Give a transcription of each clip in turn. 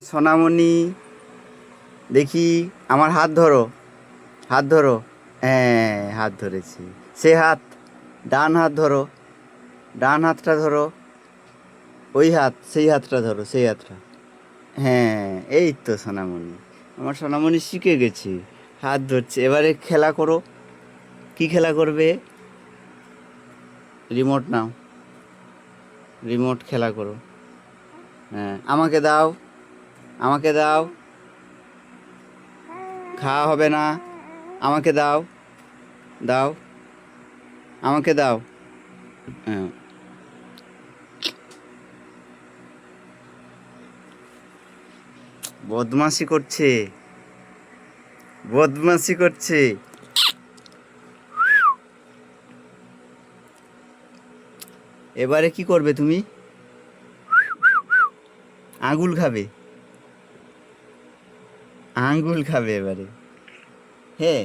সোনামণি, দেখি আমার হাত ধরো, হাত ধরো। হ্যাঁ, হাত ধরেছি। সে হাত, ডান হাত ধরো, ডান হাতটা ধরো। ওই হাত, সেই হাতটা ধরো, সেই হাতটা। হ্যাঁ, এই তো সোনামণি, আমার সোনামণি শিখে গেছি, হাত ধরছে। এবারে খেলা করো। কি খেলা করবে? রিমোট নাও, রিমোট খেলা করো। হ্যাঁ, আমাকে দাও, আমাকে দাও। খাওয়া হবে না, আমাকে দাও, দাও, আমাকে দাও। হ্যাঁ, বদমাশি করছে, বদমাশি করছে। এবারে কি করবে তুমি? আঙুল খাবে, আঙ্গুল খাবে এবারে। হ্যাঁ,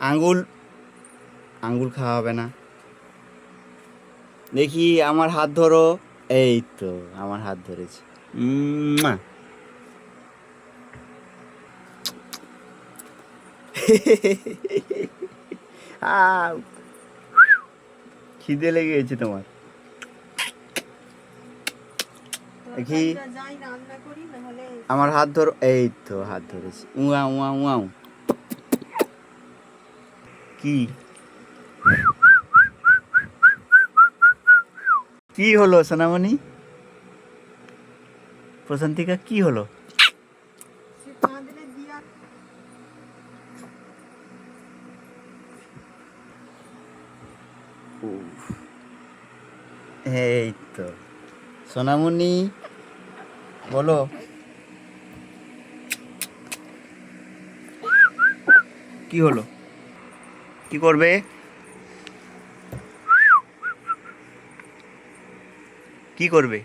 আঙ্গুল, আঙ্গুল খাওয়া হবে না। দেখি আমার হাত ধরো। এই তো, আমার হাত ধরেছে। উম্মুয়া। আউ, খিদে লেগে গেছে তোমার। দেখি আমার হাত ধরো। এই তো, হাত ধরেছি। উয়া উয়া উয়া। কি, কি হলো সোনামণি? প্রশান্তিকা, কি হলো? উফ, এই তো সোনামণি, বলো। কি হলো? কি করবে? কি করবে?